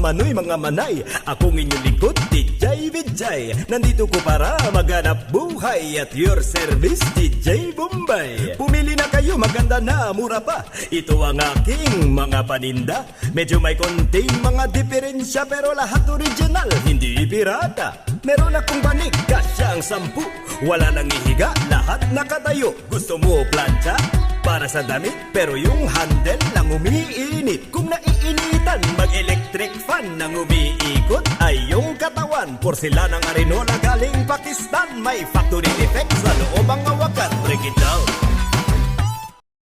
manoy mga manay. Akong inyong lingkod, DJ Vijay. Nandito ko para maghanap buhay. At your service, DJ Bombay. Pumili na kayo, maganda na, mura pa. Ito ang aking mga paninda. Medyo may konting mga diferensya, pero lahat original, hindi pirata. Meron akong banig, kasya ang 10. Wala nang ihiga, lahat nakatayo. Gusto mo plancha? Para sa damit, pero yung handle lang umiinit. Kung naiinitan, mag-electric fan nang umiikot ay yung katawan. Porcelana ng Arenola galing Pakistan. May factory defect sa loob ang awakan. Break it down.